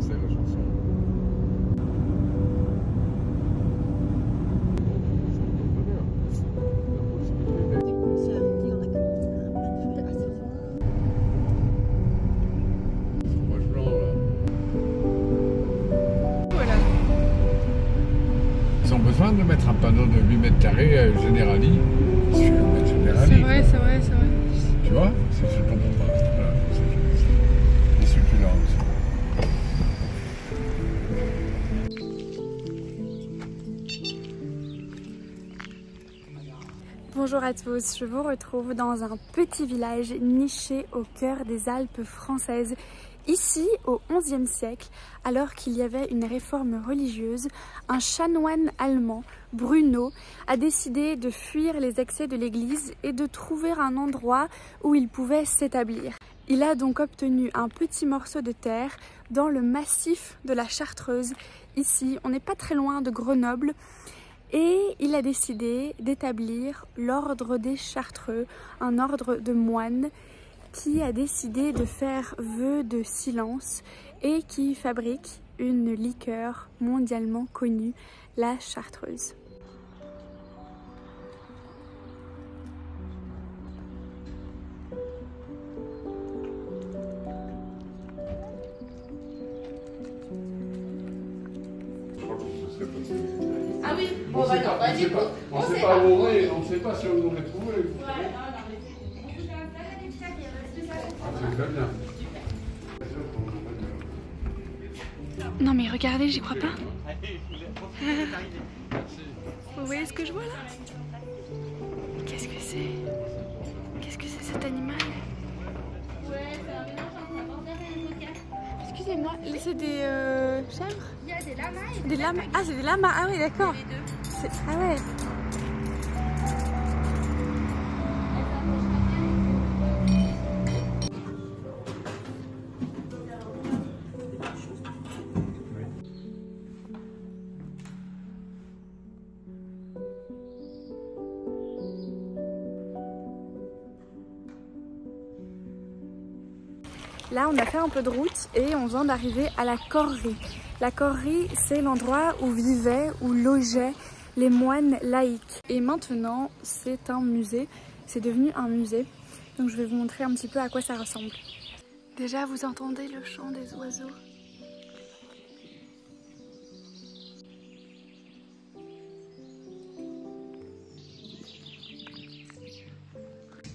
français la chanson. Ils ont besoin de mettre un panneau de 8 mètres carrés Generali. Si tu veux mettre Generali. C'est vrai, c'est vrai, c'est vrai. Tu vois, je ne comprends pas. Voilà, et celui-là aussi. Bonjour à tous, je vous retrouve dans un petit village niché au cœur des Alpes françaises. Ici, au XIe siècle, alors qu'il y avait une réforme religieuse, un chanoine allemand, Bruno, a décidé de fuir les excès de l'église et de trouver un endroit où il pouvait s'établir. Il a donc obtenu un petit morceau de terre dans le massif de la Chartreuse. Ici, on n'est pas très loin de Grenoble. Et il a décidé d'établir l'ordre des Chartreux, un ordre de moines qui a décidé de faire vœu de silence et qui fabrique une liqueur mondialement connue, la Chartreuse. Ah oui, On ne sait pas où on est, on ne sait pas si on nous retrouve. C'est très bien. Non mais regardez, j'y crois pas. Vous voyez ce que je vois là? Qu'est-ce que c'est? Qu'est-ce que c'est cet animal? Ouais, c'est un mélange entre un panthère et un coca. Excusez-moi, c'est des chèvres? Il y a des lamas et Des lamas? Ah, c'est des lamas, ah oui d'accord. Ah ouais. Là, on a fait un peu de route et on vient d'arriver à la Correrie. La Correrie, c'est l'endroit où vivaient, où logeaient les moines laïcs. Et maintenant, c'est un musée. C'est devenu un musée. Donc, je vais vous montrer un petit peu à quoi ça ressemble. Déjà, vous entendez le chant des oiseaux?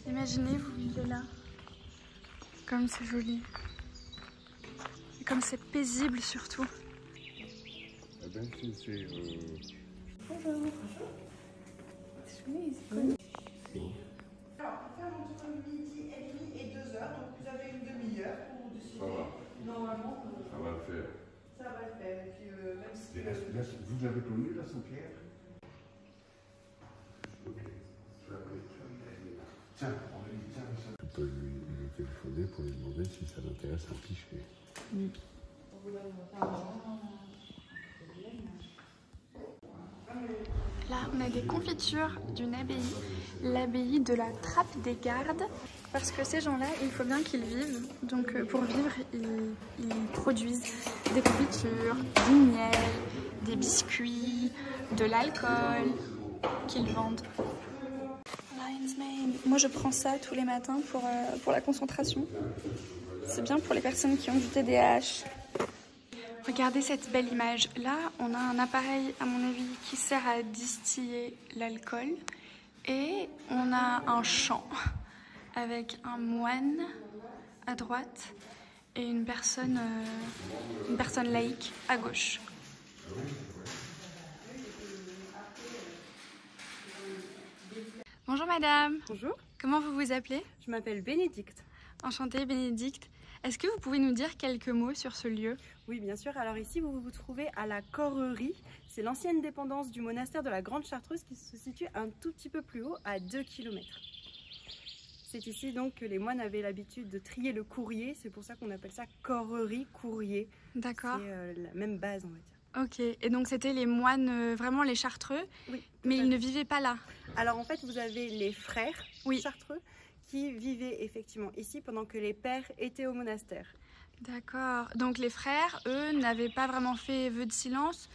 Imaginez, vous vivez là. Comme c'est joli. Et comme c'est paisible surtout. Bonjour. Alors, on ferme entre midi et demi et 2 heures, donc vous avez une demi-heure pour vous décider. Ça va. Normalement, Ça va le faire. ça va le faire. Et puis, même si... Vous avez connu la Saint-Pierre? Tiens, on lui dit, tiens, ça. Tu peux lui téléphoner pour lui demander si ça l'intéresse un pichet. Là, on a des confitures d'une abbaye, l'abbaye de la Trappe des Gardes, parce que ces gens-là, il faut bien qu'ils vivent. Donc pour vivre, ils produisent des confitures, du miel, des biscuits, de l'alcool qu'ils vendent. Lion's Mane. Moi, je prends ça tous les matins pour la concentration. C'est bien pour les personnes qui ont du TDAH. Regardez cette belle image. Là, on a un appareil, à mon avis, qui sert à distiller l'alcool. Et on a un champ avec un moine à droite et une personne laïque à gauche. Bonjour madame. Bonjour, Comment vous vous appelez? je m'appelle Bénédicte. Enchantée Bénédicte. Est-ce que vous pouvez nous dire quelques mots sur ce lieu? Oui, bien sûr. Alors ici, vous vous trouvez à la Correrie. C'est l'ancienne dépendance du monastère de la Grande Chartreuse qui se situe un tout petit peu plus haut, à 2 km. C'est ici donc que les moines avaient l'habitude de trier le courrier. C'est pour ça qu'on appelle ça Correrie, courrier. D'accord. C'est la même base, on va dire. Ok, et donc c'était les moines, vraiment les Chartreux, Oui, mais tout à ils fait. ne vivaient pas là. Alors en fait, vous avez les frères Oui. chartreux qui vivaient effectivement ici pendant que les pères étaient au monastère. D'accord. Donc les frères, eux, n'avaient pas vraiment fait vœu de silence.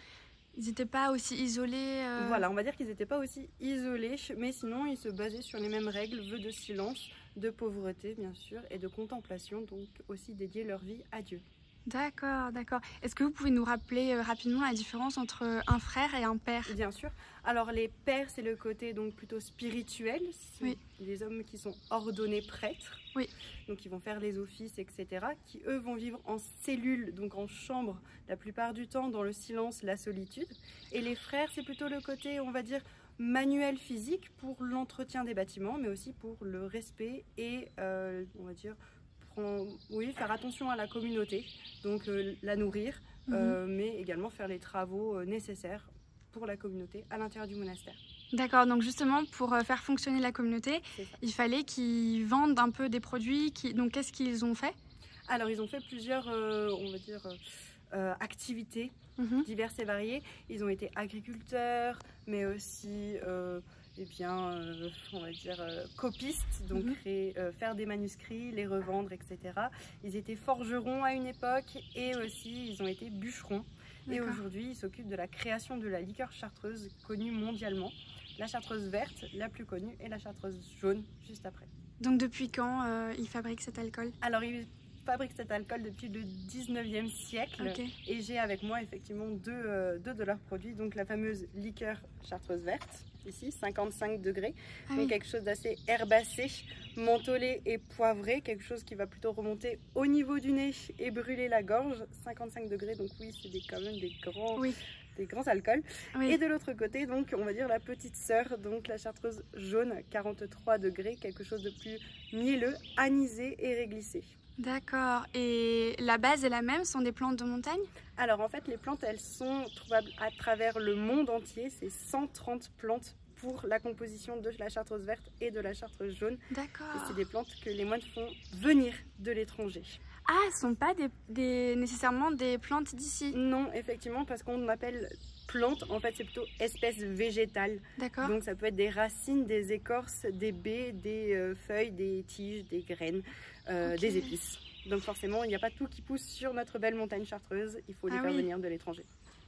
Ils n'étaient pas aussi isolés. Voilà, on va dire qu'ils n'étaient pas aussi isolés, mais sinon ils se basaient sur les mêmes règles, vœu de silence, de pauvreté bien sûr, et de contemplation, donc aussi dédier leur vie à Dieu. D'accord, d'accord. Est-ce que vous pouvez nous rappeler rapidement la différence entre un frère et un père? Bien sûr. Alors les pères, c'est le côté donc plutôt spirituel, oui. Des hommes qui sont ordonnés prêtres, oui. Donc ils vont faire les offices, etc., qui eux vont vivre en cellule, donc en chambre, la plupart du temps dans le silence, la solitude. Et les frères, c'est plutôt le côté, on va dire, manuel physique pour l'entretien des bâtiments, mais aussi pour le respect et, on va dire, faire attention à la communauté, donc la nourrir, mais également faire les travaux nécessaires pour la communauté à l'intérieur du monastère. D'accord, donc justement pour faire fonctionner la communauté, il fallait qu'ils vendent un peu des produits. Donc qu'est-ce qu'ils ont fait? Alors ils ont fait plusieurs, on va dire, activités diverses et variées. Ils ont été agriculteurs, mais aussi on va dire copistes, donc faire des manuscrits, les revendre, etc. Ils étaient forgerons à une époque et aussi ils ont été bûcherons. Et aujourd'hui, ils s'occupent de la création de la liqueur chartreuse connue mondialement. La chartreuse verte, la plus connue, et la chartreuse jaune, juste après. Donc depuis quand ils fabriquent cet alcool? Alors, ils fabriquent cet alcool depuis le 19e siècle. Et j'ai avec moi effectivement deux de leurs produits. Donc la fameuse liqueur chartreuse verte, ici, 55 degrés. Donc quelque chose d'assez herbacé, mentholé et poivré. Quelque chose qui va plutôt remonter au niveau du nez et brûler la gorge. 55 degrés, donc oui, c'est quand même des grands alcools. Et de l'autre côté, donc on va dire la petite sœur, donc la chartreuse jaune, 43 degrés, quelque chose de plus mielleux, anisé et réglissé. D'accord. Et la base est la même, sont des plantes de montagne? Alors en fait, les plantes, elles sont trouvables à travers le monde entier. C'est 130 plantes pour la composition de la chartreuse verte et de la chartreuse jaune. D'accord. Et c'est des plantes que les moines font venir de l'étranger. Ah, ce ne sont pas nécessairement des plantes d'ici? Non, effectivement, parce qu'on appelle plantes, en fait, c'est plutôt espèces végétales. D'accord. Donc ça peut être des racines, des écorces, des baies, des feuilles, des tiges, des graines, des épices. Donc forcément, il n'y a pas tout qui pousse sur notre belle montagne chartreuse, il faut les faire venir de l'étranger.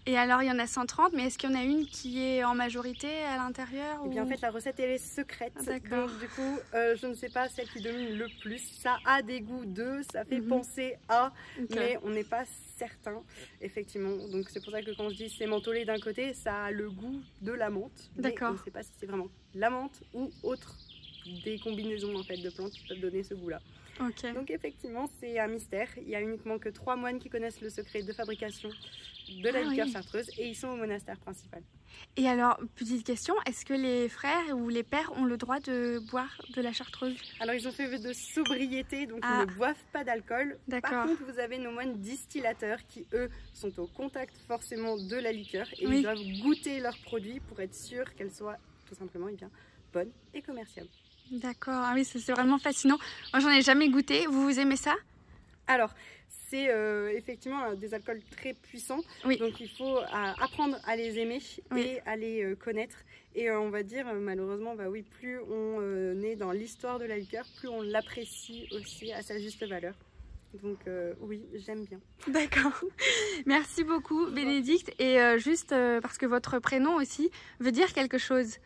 Et alors, il y en a 130, mais est-ce qu'il y en a une qui est en majorité à l'intérieur? Eh bien, en fait, la recette, elle est secrète. D'accord. Donc, du coup, je ne sais pas celle qui domine le plus. Ça a des goûts de, ça fait penser à, mais on n'est pas certain, effectivement. Donc, c'est pour ça que quand je dis c'est mentholé d'un côté, ça a le goût de la menthe. D'accord. On ne sait pas si c'est vraiment la menthe ou autre des combinaisons en fait, de plantes qui peuvent donner ce goût-là. Donc effectivement, c'est un mystère. Il n'y a uniquement que 3 moines qui connaissent le secret de fabrication de la liqueur chartreuse et ils sont au monastère principal. Et alors, petite question, est-ce que les frères ou les pères ont le droit de boire de la chartreuse? Alors ils ont fait vœu de sobriété, donc ils ne boivent pas d'alcool. Par contre, vous avez nos moines distillateurs qui, eux, sont au contact forcément de la liqueur et ils doivent goûter leurs produits pour être sûrs qu'elle soit tout simplement bonne et commerciale. D'accord, ah oui, c'est vraiment fascinant. Moi, j'en ai jamais goûté. Vous aimez ça? Alors, c'est effectivement des alcools très puissants. Donc, il faut apprendre à les aimer et à les connaître. Et on va dire, malheureusement, plus on est dans l'histoire de la liqueur, plus on l'apprécie aussi à sa juste valeur. Donc, oui, j'aime bien. D'accord. Merci beaucoup, Bénédicte. Et juste parce que votre prénom aussi veut dire quelque chose.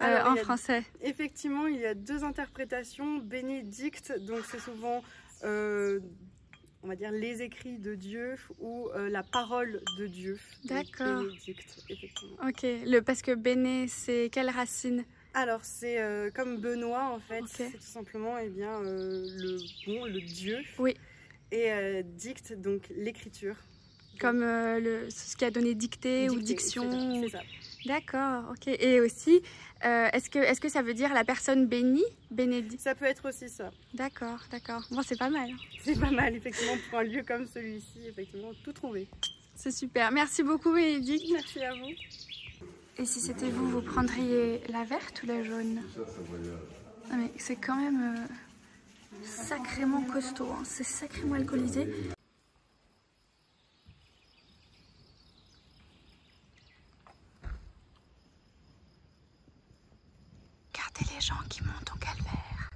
Alors, en français. Effectivement, il y a 2 interprétations. Bénédicte, donc c'est souvent, on va dire, les écrits de Dieu ou la parole de Dieu. D'accord. Bénédicte, effectivement. Ok, parce que béné, c'est quelle racine? Alors, c'est comme Benoît, en fait. C'est tout simplement le Dieu. Oui. Et dicte, donc l'écriture. Comme ce qui a donné dictée ou diction. C'est ça. D'accord, ok. Et aussi, est-ce que ça veut dire la personne bénie, bénédicte? Ça peut être aussi ça. D'accord, d'accord. Bon, c'est pas mal. C'est pas mal, effectivement, pour un lieu comme celui-ci, effectivement, tout trouvé. C'est super. Merci beaucoup, Bénédicte. Merci à vous. Et si c'était vous, vous prendriez la verte ou la jaune? Ah, mais c'est quand même sacrément costaud, hein. C'est sacrément alcoolisé. Les gens qui montent au calvaire.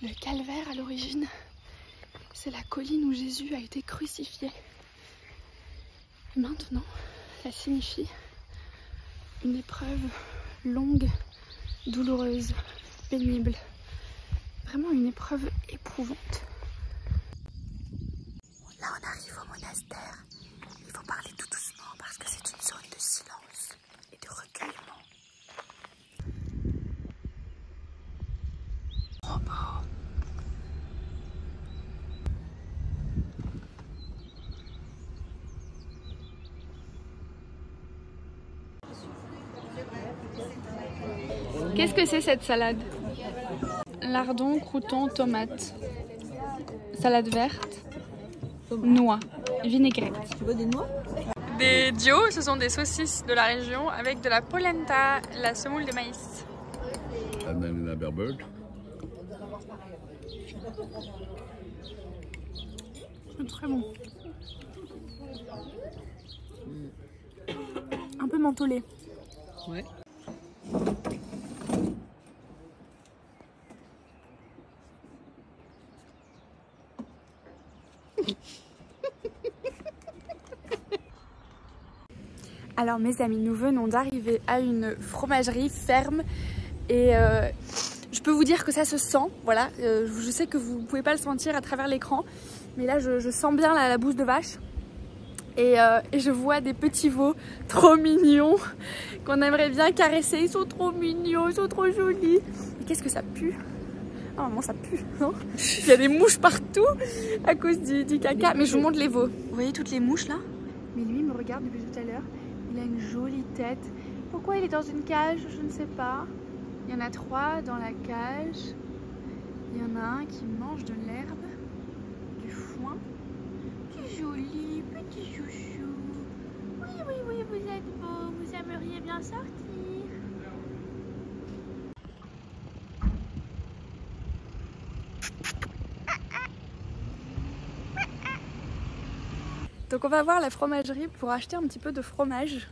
Le calvaire à l'origine, c'est la colline où Jésus a été crucifié. Et maintenant, ça signifie une épreuve longue, douloureuse, pénible. Vraiment une épreuve éprouvante. Là, on arrive au monastère. Il faut parler tout doucement parce que c'est une zone de silence et de recueillement. Trop beau. Qu'est-ce que c'est cette salade? Lardon, croûton, tomate, salade verte, noix, vinaigrette. Tu veux des noix? Des dios, ce sont des saucisses de la région avec de la polenta, la semoule de maïs. Annalena Baerbock. C'est très bon. Un peu mentholé. Ouais. Alors mes amis, nous venons d'arriver à une fromagerie ferme et je peux vous dire que ça se sent, voilà, je sais que vous ne pouvez pas le sentir à travers l'écran, mais là je sens bien la bouse de vache et je vois des petits veaux trop mignons qu'on aimerait bien caresser, ils sont trop mignons, ils sont trop jolis. Et qu'est-ce que ça pue? Ah maman, ça pue, non? Il y a des mouches partout à cause du caca, mais je vous montre les veaux. Vous voyez toutes les mouches là? Mais lui il me regarde depuis tout à l'heure. Il a une jolie tête. Pourquoi il est dans une cage? Je ne sais pas. Il y en a 3 dans la cage. Il y en a un qui mange de l'herbe, du foin. C'est joli, petit chouchou. Oui, oui, oui, vous êtes beau. Vous aimeriez bien sortir. Donc on va voir la fromagerie pour acheter un petit peu de fromage.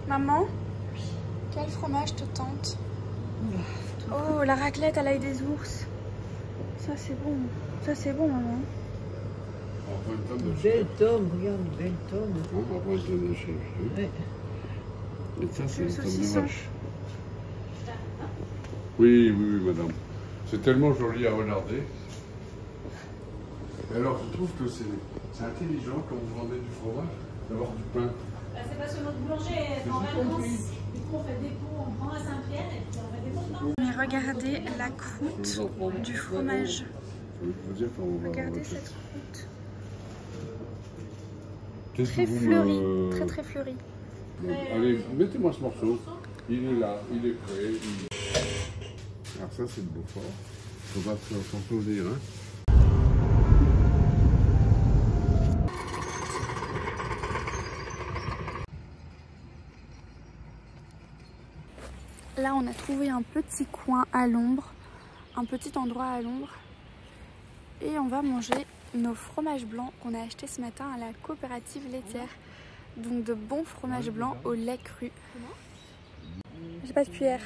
Maman, quel fromage te tente? Oh, la raclette à l'ail des ours. Ça c'est bon. Ça c'est bon, maman. Belle tome, regarde, belle tome. On va prendre de chez Ouais. Et ça, c'est Le une tome de saucisson. vache. Oui, oui, oui, madame. C'est tellement joli à regarder. Et alors, je trouve que c'est intelligent quand vous vendez du fromage, d'avoir du pain. C'est parce que notre boulanger est en vacances. Du coup, on fait des pots, on prend à Saint-Pierre et puis on fait des pots. Mais regardez la croûte du fromage. Faut dire qu'on va Regardez voir cette croûte. Qu'est-ce Très que vous fleurie, me- très très fleurie. Allez, mettez-moi ce morceau. Il est là, il est prêt. Alors ça, c'est le Beaufort. Il faudra s'en souvenir, hein. Là, on a trouvé un petit coin à l'ombre, un petit endroit à l'ombre. Et on va manger nos fromages blancs qu'on a achetés ce matin à la coopérative laitière. Donc de bons fromages blancs au lait cru. J'ai pas de cuillère.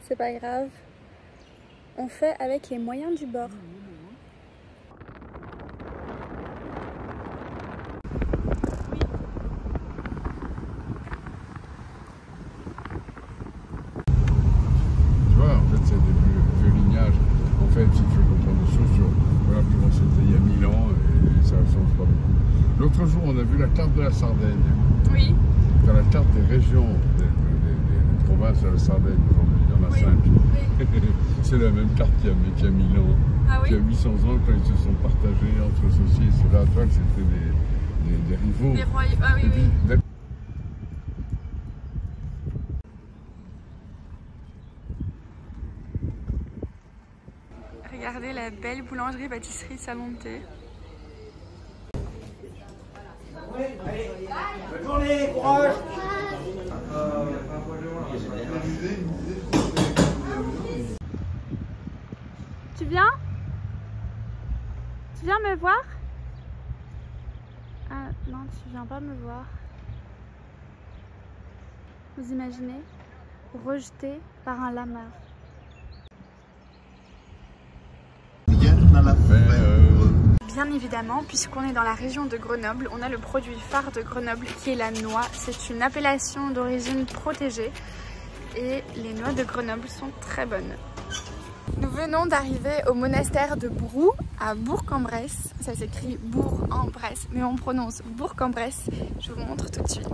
C'est pas grave. On fait avec les moyens du bord. Tu vois, en fait, c'est des vieux lignages. En fait, si tu veux comprendre des choses sur voilà, comment c'était il y a 1000 ans, et ça ne change pas beaucoup. L'autre jour, on a vu la carte de la Sardaigne. Oui. Dans la carte des régions, des provinces de la Sardaigne, aujourd'hui, il y en a 5. C'est la même carte qu'il y a 1000 ans. Ah oui. Il y a 800 ans, quand ils se sont partagés entre ceci et cela, tu vois que c'était des rivaux. Les royaumes. Ah oui, Et puis, oui. Regardez la belle boulangerie-pâtisserie salon de thé. Tournez, courage! Tu viens? Tu viens me voir? Ah non, tu viens pas me voir. Vous imaginez? Rejeté par un lama. Bien évidemment, puisqu'on est dans la région de Grenoble, on a le produit phare de Grenoble qui est la noix. C'est une appellation d'origine protégée et les noix de Grenoble sont très bonnes. Nous venons d'arriver au monastère de Brou à Bourg-en-Bresse. Ça s'écrit Bourg-en-Bresse, mais on prononce Bourg-en-Bresse. Je vous montre tout de suite.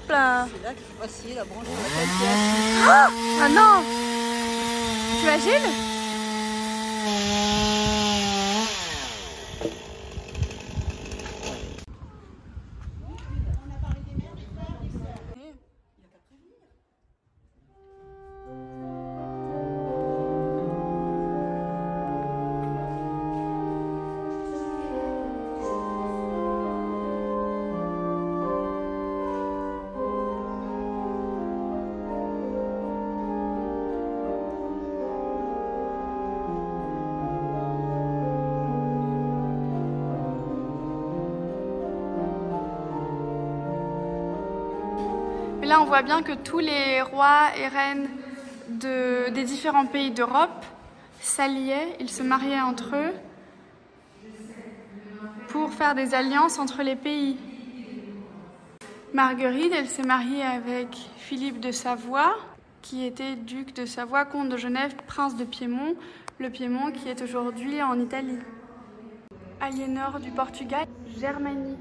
C'est là qu'il faut passer la branche sur laquelle tu es assis. Ah non! Tu as Gilles? Là, on voit bien que tous les rois et reines des différents pays d'Europe s'alliaient, ils se mariaient entre eux pour faire des alliances entre les pays. Marguerite, elle s'est mariée avec Philippe de Savoie, qui était duc de Savoie, comte de Genève, prince de Piémont, le Piémont qui est aujourd'hui en Italie. Aliénor du Portugal, Germanie.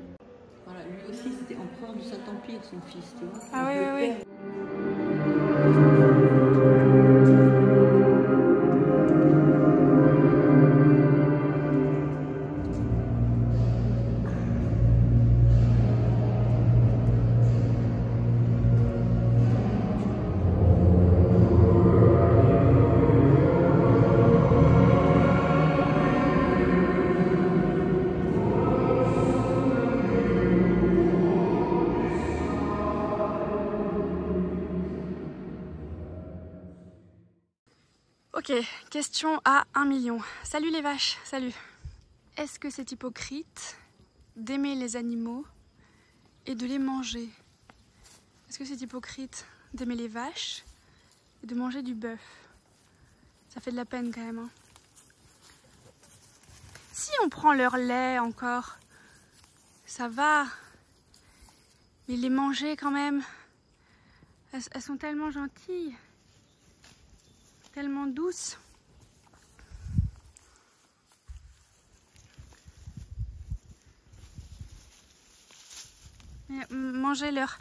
Voilà, lui aussi c'était empereur du Saint-Empire, son fils, tu vois. Ah oui, oui, oui. Ok, question à 1 million. Salut les vaches, salut. Est-ce que c'est hypocrite d'aimer les animaux et de les manger? Est-ce que c'est hypocrite d'aimer les vaches et de manger du bœuf? Ça fait de la peine quand même. Hein. Si on prend leur lait encore, ça va. Mais les manger quand même, elles sont tellement gentilles. Tellement douce. Mais manger leurs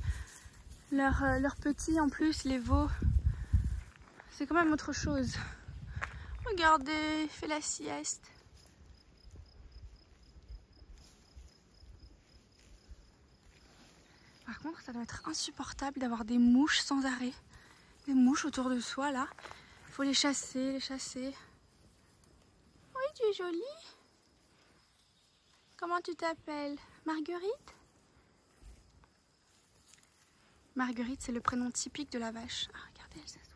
petits en plus, les veaux, c'est quand même autre chose. Regardez, il fait la sieste. Par contre, ça doit être insupportable d'avoir des mouches sans arrêt. Des mouches autour de soi là. Il faut les chasser, les chasser. Oui, tu es jolie. Comment tu t'appelles? Marguerite? Marguerite, c'est le prénom typique de la vache. Ah, regardez, elle s'assoit.